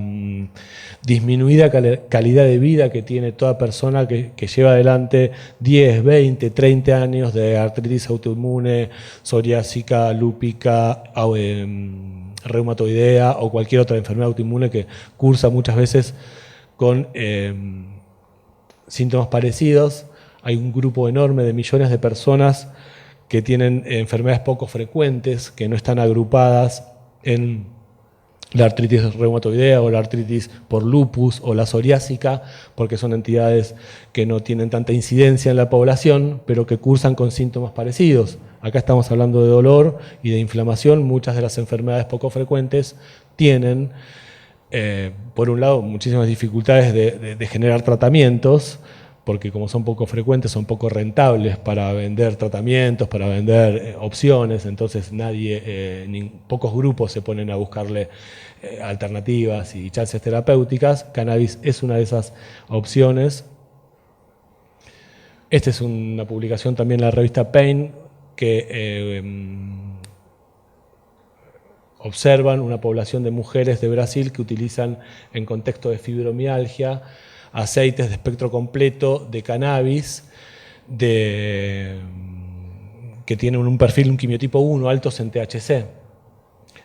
disminuida calidad de vida que tiene toda persona que lleva adelante 10, 20, 30 años de artritis autoinmune, psoriásica, lúpica, reumatoidea o cualquier otra enfermedad autoinmune que cursa muchas veces con síntomas parecidos. Hay un grupo enorme de millones de personas que tienen enfermedades poco frecuentes, que no están agrupadas en la artritis reumatoidea o la artritis por lupus o la psoriásica, porque son entidades que no tienen tanta incidencia en la población, pero que cursan con síntomas parecidos. Acá estamos hablando de dolor y de inflamación. Muchas de las enfermedades poco frecuentes tienen, por un lado, muchísimas dificultades de generar tratamientos, porque como son poco frecuentes, son poco rentables para vender tratamientos, para vender opciones. Entonces pocos grupos se ponen a buscarle alternativas y chances terapéuticas. Cannabis es una de esas opciones. Esta es una publicación también en la revista Pain, que observan una población de mujeres de Brasil que utilizan en contexto de fibromialgia aceites de espectro completo de cannabis que tienen un perfil, un quimiotipo 1, altos en THC.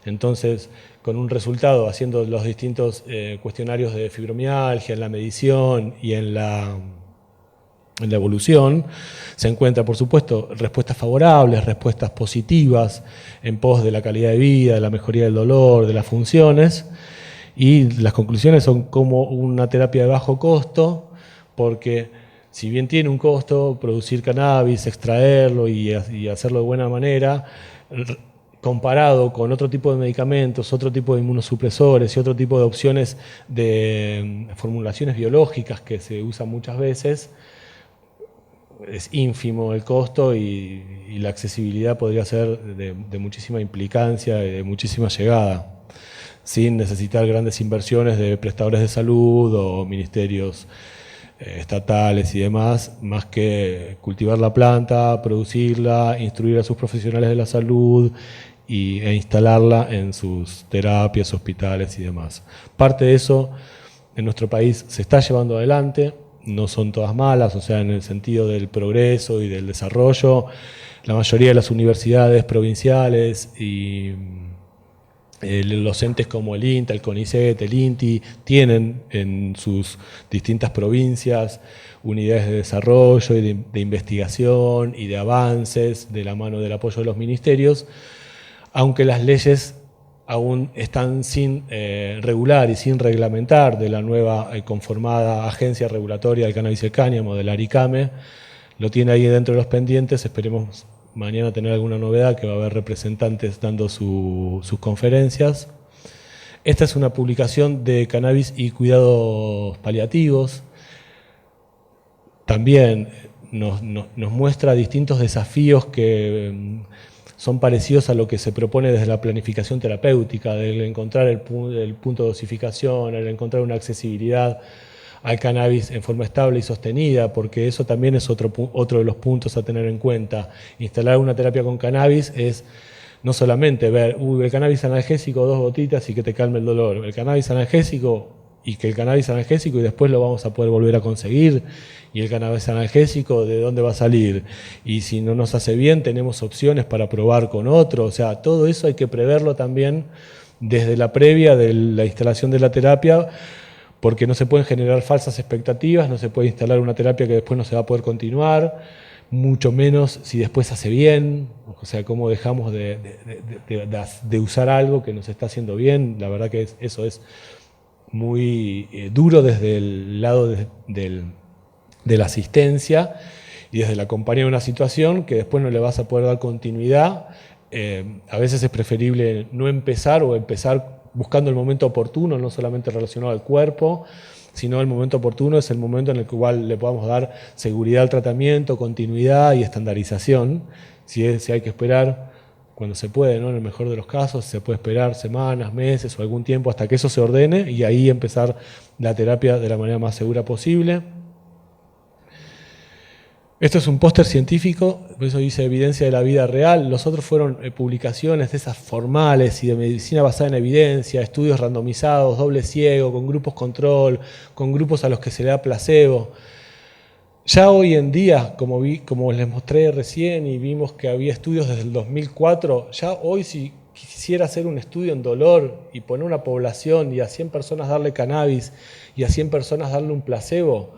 Entonces, con un resultado, haciendo los distintos cuestionarios de fibromialgia, en la medición y en la evolución, se encuentra, por supuesto, respuestas favorables, respuestas positivas en pos de la calidad de vida, de la mejoría del dolor, de las funciones. Y las conclusiones son como una terapia de bajo costo, porque Si bien tiene un costo producir cannabis, extraerlo y hacerlo de buena manera, comparado con otro tipo de medicamentos, otro tipo de inmunosupresores y otro tipo de opciones de formulaciones biológicas que se usan muchas veces, es ínfimo el costo y la accesibilidad podría ser de muchísima implicancia y de muchísima llegada, sin necesitar grandes inversiones de prestadores de salud o ministerios estatales y demás, más que cultivar la planta, producirla, instruir a sus profesionales de la salud e instalarla en sus terapias, hospitales y demás. Parte de eso en nuestro país se está llevando adelante, no son todas malas, o sea, en el sentido del progreso y del desarrollo, la mayoría de las universidades provinciales y los entes como el INTA, el CONICET, el INTI, tienen en sus distintas provincias unidades de desarrollo y de investigación y de avances de la mano del apoyo de los ministerios, aunque las leyes aún están sin regular y sin reglamentar de la nueva conformada Agencia Regulatoria del Cannabis y el Cáñamo, del ARICAME. Lo tiene ahí dentro de los pendientes, esperemos mañana tener alguna novedad, que va a haber representantes dando sus conferencias. Esta es una publicación de cannabis y cuidados paliativos. También nos muestra distintos desafíos que son parecidos a lo que se propone desde la planificación terapéutica, del encontrar el punto de dosificación, el encontrar una accesibilidad al cannabis en forma estable y sostenida, porque eso también es otro de los puntos a tener en cuenta. Instalar una terapia con cannabis es no solamente ver, el cannabis analgésico, 2 gotitas y que te calme el dolor, el cannabis analgésico y que el cannabis analgésico y después lo vamos a poder volver a conseguir, y el cannabis analgésico de dónde va a salir, y si no nos hace bien tenemos opciones para probar con otro, o sea, todo eso hay que preverlo también desde la previa de la instalación de la terapia, porque no se pueden generar falsas expectativas, no se puede instalar una terapia que después no se va a poder continuar, mucho menos si después hace bien, o sea, cómo dejamos de usar algo que nos está haciendo bien. La verdad que eso es muy duro desde el lado de la asistencia y desde la compañía de una situación que después no le vas a poder dar continuidad. A veces es preferible no empezar o empezar buscando el momento oportuno, no solamente relacionado al cuerpo, sino el momento oportuno es el momento en el cual le podamos dar seguridad al tratamiento, continuidad y estandarización. Si hay que esperar cuando se puede, ¿no? En el mejor de los casos, se puede esperar semanas, meses o algún tiempo hasta que eso se ordene y ahí empezar la terapia de la manera más segura posible. Esto es un póster científico, por eso dice evidencia de la vida real. Los otros fueron publicaciones de esas formales y de medicina basada en evidencia, estudios randomizados, doble ciego, con grupos control, con grupos a los que se le da placebo. Ya hoy en día, como les mostré recién y vimos que había estudios desde el 2004, ya hoy si quisiera hacer un estudio en dolor y poner una población y a 100 personas darle cannabis y a 100 personas darle un placebo,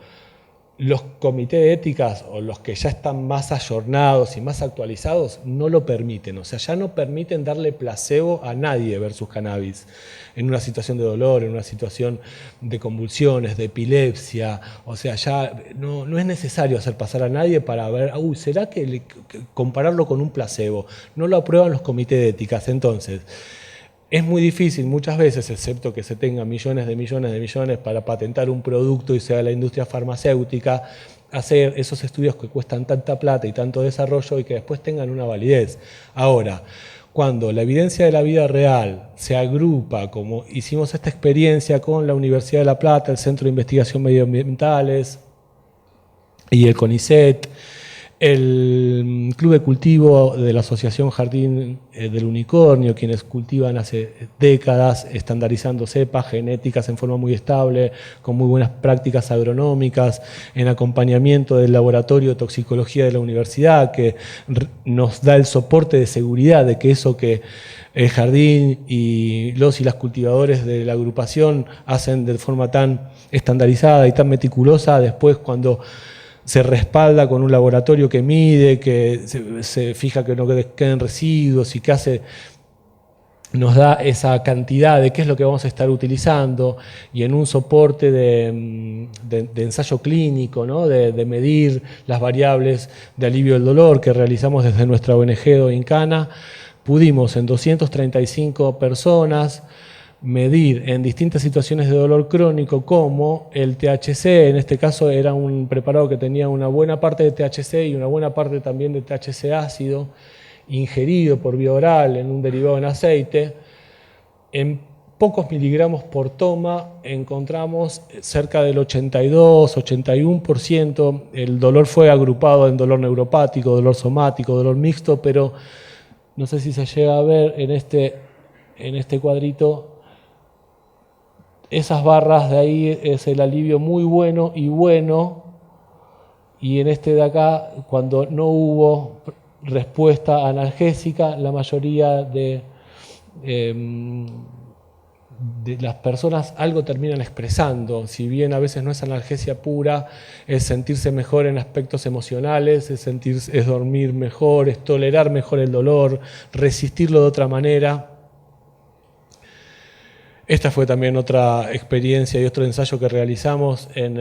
los comités de éticas o los que ya están más ayornados y más actualizados no lo permiten. O sea, ya no permiten darle placebo a nadie versus cannabis en una situación de dolor, en una situación de convulsiones, de epilepsia. O sea, ya no es necesario hacer pasar a nadie para ver, ¿será que compararlo con un placebo? No lo aprueban los comités de éticas. Entonces, es muy difícil muchas veces, excepto que se tengan millones de millones para patentar un producto y sea la industria farmacéutica, hacer esos estudios que cuestan tanta plata y tanto desarrollo y que después tengan una validez. Ahora, cuando la evidencia de la vida real se agrupa, como hicimos esta experiencia con la Universidad de La Plata, el Centro de Investigación Medioambientales y el CONICET, el Club de Cultivo de la Asociación Jardín del Unicornio, quienes cultivan hace décadas estandarizando cepas genéticas en forma muy estable, con muy buenas prácticas agronómicas, en acompañamiento del laboratorio de toxicología de la universidad, que nos da el soporte de seguridad de que eso que el jardín y las cultivadores de la agrupación hacen de forma tan estandarizada y tan meticulosa, después cuando se respalda con un laboratorio que mide, que se fija que no queden residuos y que hace nos da esa cantidad de qué es lo que vamos a estar utilizando y en un soporte de ensayo clínico, ¿no? de medir las variables de alivio del dolor que realizamos desde nuestra ONG Doincana, pudimos en 235 personas medir en distintas situaciones de dolor crónico como el THC, en este caso era un preparado que tenía una buena parte de THC y una buena parte también de THC ácido, ingerido por vía oral en un derivado en aceite. En pocos miligramos por toma encontramos cerca del 82-81%. El dolor fue agrupado en dolor neuropático, dolor somático, dolor mixto, pero no sé si se llega a ver en este cuadrito. Esas barras de ahí es el alivio muy bueno y bueno, y en este de acá, cuando no hubo respuesta analgésica, la mayoría de las personas algo terminan expresando, si bien a veces no es analgesia pura, es sentirse mejor en aspectos emocionales, es dormir mejor, es tolerar mejor el dolor, resistirlo de otra manera. Esta fue también otra experiencia y otro ensayo que realizamos en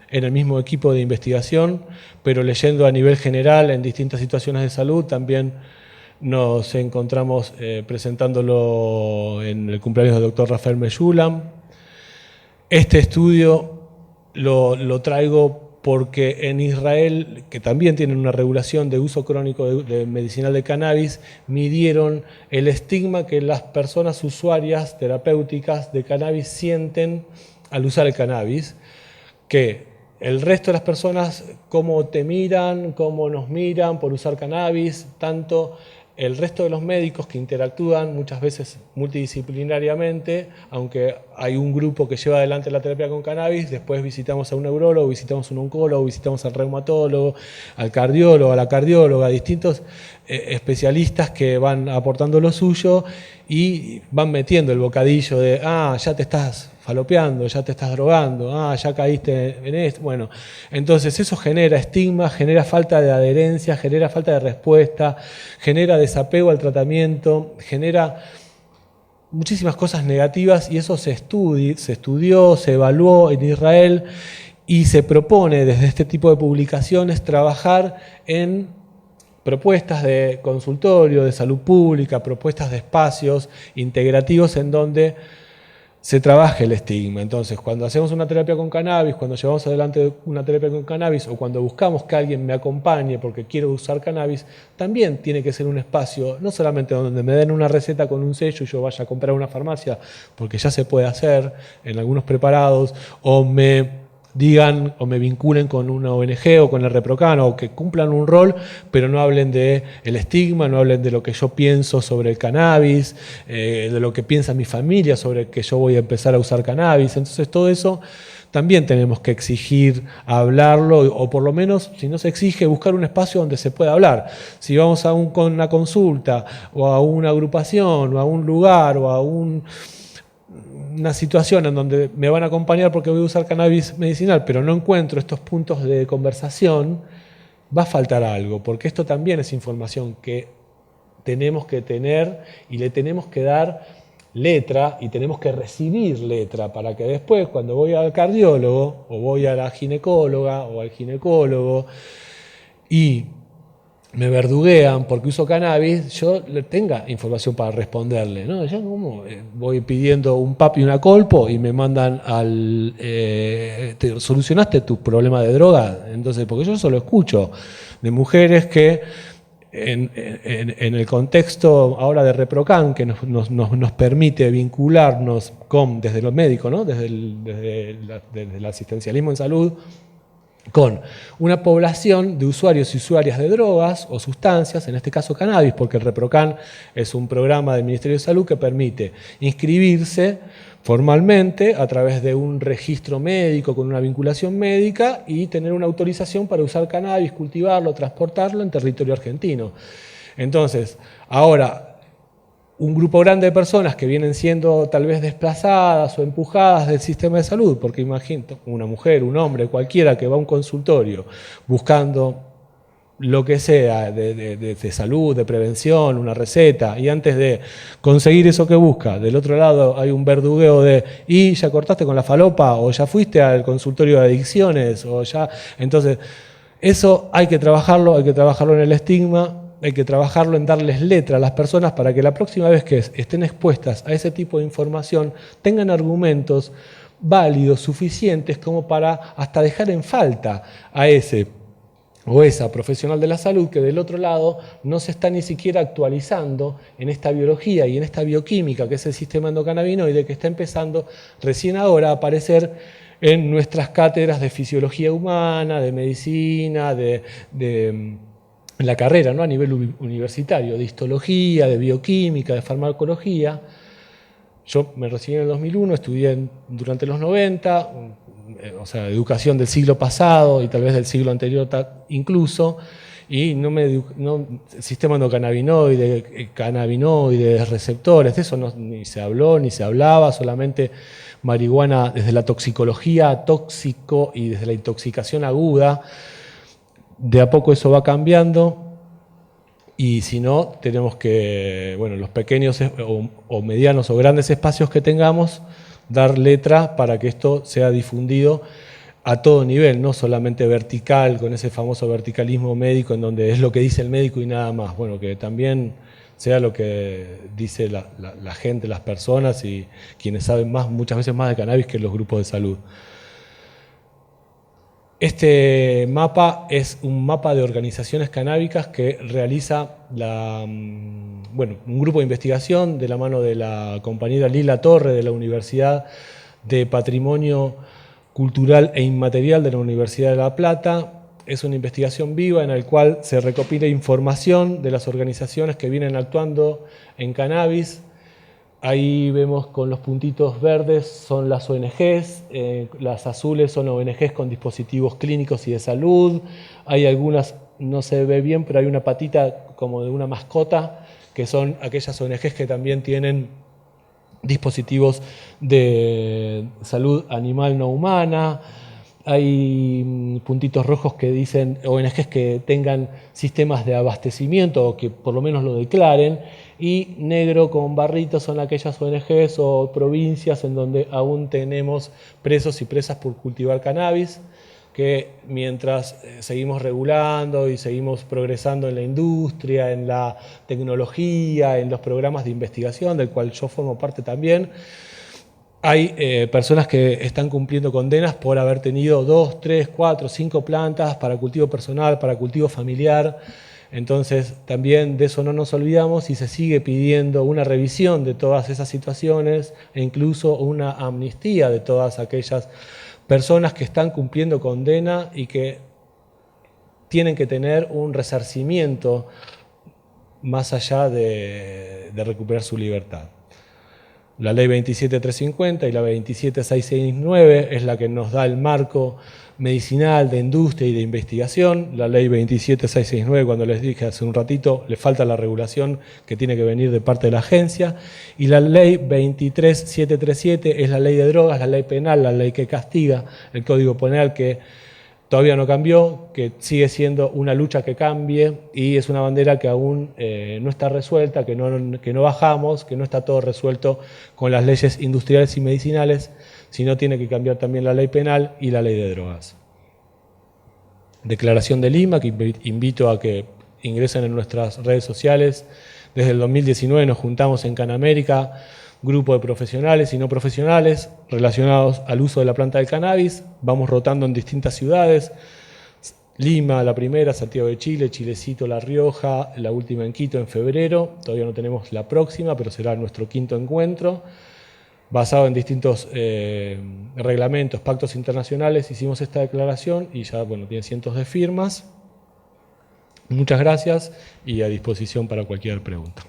el mismo equipo de investigación, pero leyendo a nivel general en distintas situaciones de salud. También nos encontramos presentándolo en el cumpleaños del doctor Rafael Meyulam. Este estudio lo traigo porque en Israel, que también tienen una regulación de uso crónico de medicinal de cannabis, midieron el estigma que las personas usuarias terapéuticas de cannabis sienten al usar el cannabis, que el resto de las personas, cómo te miran, cómo nos miran por usar cannabis, tanto el resto de los médicos que interactúan muchas veces multidisciplinariamente, aunque hay un grupo que lleva adelante la terapia con cannabis, después visitamos a un neurólogo, visitamos a un oncólogo, visitamos al reumatólogo, al cardiólogo, a la cardióloga, distintos especialistas que van aportando lo suyo y van metiendo el bocadillo de, ya te estás falopeando, ya te estás drogando, ya caíste en esto. Bueno, entonces eso genera estigma, genera falta de adherencia, genera falta de respuesta, genera desapego al tratamiento, genera muchísimas cosas negativas, y eso se estudió, se evaluó en Israel y se propone desde este tipo de publicaciones trabajar en propuestas de consultorio, de salud pública, propuestas de espacios integrativos en donde se trabaje el estigma. Entonces, cuando hacemos una terapia con cannabis, cuando llevamos adelante una terapia con cannabis o cuando buscamos que alguien me acompañe porque quiero usar cannabis, también tiene que ser un espacio, no solamente donde me den una receta con un sello y yo vaya a comprar una farmacia, porque ya se puede hacer en algunos preparados, o me digan o me vinculen con una ONG o con el ReproCan, o que cumplan un rol, pero no hablen del estigma, no hablen de lo que yo pienso sobre el cannabis, de lo que piensa mi familia sobre que yo voy a empezar a usar cannabis. Entonces todo eso también tenemos que exigir hablarlo, o por lo menos, si no se exige, buscar un espacio donde se pueda hablar. Si vamos a con una consulta, o a una agrupación, o a un lugar, o a una situación en donde me van a acompañar porque voy a usar cannabis medicinal, pero no encuentro estos puntos de conversación, va a faltar algo, porque esto también es información que tenemos que tener y le tenemos que dar letra y tenemos que recibir letra para que después, cuando voy al cardiólogo o voy a la ginecóloga o al ginecólogo y me verduguean porque uso cannabis, yo tenga información para responderle, ¿no? Yo como voy pidiendo un PAP y una colpo y me mandan ¿solucionaste tu problema de droga? Entonces, porque yo solo escucho de mujeres que en el contexto ahora de ReproCan, que nos permite vincularnos desde los médicos, ¿no? desde el asistencialismo en salud, con una población de usuarios y usuarias de drogas o sustancias, en este caso cannabis, porque el ReproCan es un programa del Ministerio de Salud que permite inscribirse formalmente a través de un registro médico con una vinculación médica y tener una autorización para usar cannabis, cultivarlo, transportarlo en territorio argentino. Entonces, ahora, un grupo grande de personas que vienen siendo tal vez desplazadas o empujadas del sistema de salud, porque imagínate una mujer, un hombre, cualquiera que va a un consultorio buscando lo que sea, de salud, de prevención, una receta, y antes de conseguir eso que busca, del otro lado hay un verdugueo de ¿y ya cortaste con la falopa? ¿O ya fuiste al consultorio de adicciones? ¿O ya? Entonces, eso hay que trabajarlo en el estigma, hay que trabajarlo en darles letra a las personas para que la próxima vez que estén expuestas a ese tipo de información tengan argumentos válidos, suficientes, como para hasta dejar en falta a ese o esa profesional de la salud que del otro lado no se está ni siquiera actualizando en esta biología y en esta bioquímica que es el sistema endocannabinoide que está empezando recién ahora a aparecer en nuestras cátedras de fisiología humana, de medicina, de la carrera, ¿no? A nivel universitario, de histología, de bioquímica, de farmacología. Yo me recibí en el 2001, estudié durante los 90, o sea, educación del siglo pasado y tal vez del siglo anterior incluso, y sistema endocannabinoide, cannabinoides, receptores, de eso ni se habló, ni se hablaba, solamente marihuana desde la toxicología, tóxico y desde la intoxicación aguda. De a poco eso va cambiando. Y si no, tenemos que, bueno, los pequeños o medianos o grandes espacios que tengamos, dar letra para que esto sea difundido a todo nivel, no solamente vertical, con ese famoso verticalismo médico en donde es lo que dice el médico y nada más. Bueno, que también sea lo que dice la gente, las personas y quienes saben más, muchas veces más de cannabis que los grupos de salud. Este mapa es un mapa de organizaciones canábicas que realiza un grupo de investigación de la mano de la compañera Lila Torre de la Universidad de Patrimonio Cultural e Inmaterial de la Universidad de La Plata. Es una investigación viva en la cual se recopila información de las organizaciones que vienen actuando en cannabis. Ahí vemos con los puntitos verdes son las ONGs, las azules son ONGs con dispositivos clínicos y de salud. Hay algunas, no se ve bien, pero hay una patita como de una mascota, que son aquellas ONGs que también tienen dispositivos de salud animal no humana. Hay puntitos rojos que dicen ONGs que tengan sistemas de abastecimiento o que por lo menos lo declaren, y negro con barritos son aquellas ONGs o provincias en donde aún tenemos presos y presas por cultivar cannabis, que mientras seguimos regulando y seguimos progresando en la industria, en la tecnología, en los programas de investigación, del cual yo formo parte también, hay personas que están cumpliendo condenas por haber tenido 2, 3, 4, 5 plantas para cultivo personal, para cultivo familiar. Entonces, también de eso no nos olvidamos y se sigue pidiendo una revisión de todas esas situaciones e incluso una amnistía de todas aquellas personas que están cumpliendo condena y que tienen que tener un resarcimiento más allá de recuperar su libertad. La ley 27350 y la 27669 es la que nos da el marco medicinal de industria y de investigación. La ley 27669, cuando les dije hace un ratito, le falta la regulación que tiene que venir de parte de la agencia. Y la ley 23737 es la ley de drogas, la ley penal, la ley que castiga, el Código Penal que todavía no cambió, que sigue siendo una lucha que cambie y es una bandera que aún no está resuelta, que no bajamos, que no está todo resuelto con las leyes industriales y medicinales, sino tiene que cambiar también la ley penal y la ley de drogas. Declaración de Lima, que invito a que ingresen en nuestras redes sociales. Desde el 2019 nos juntamos en Canamérica, grupo de profesionales y no profesionales relacionados al uso de la planta del cannabis. Vamos rotando en distintas ciudades. Lima, la primera, Santiago de Chile, Chilecito, La Rioja, la última en Quito en febrero. Todavía no tenemos la próxima, pero será nuestro 5º encuentro. Basado en distintos reglamentos, pactos internacionales, hicimos esta declaración y ya tiene cientos de firmas. Muchas gracias y a disposición para cualquier pregunta.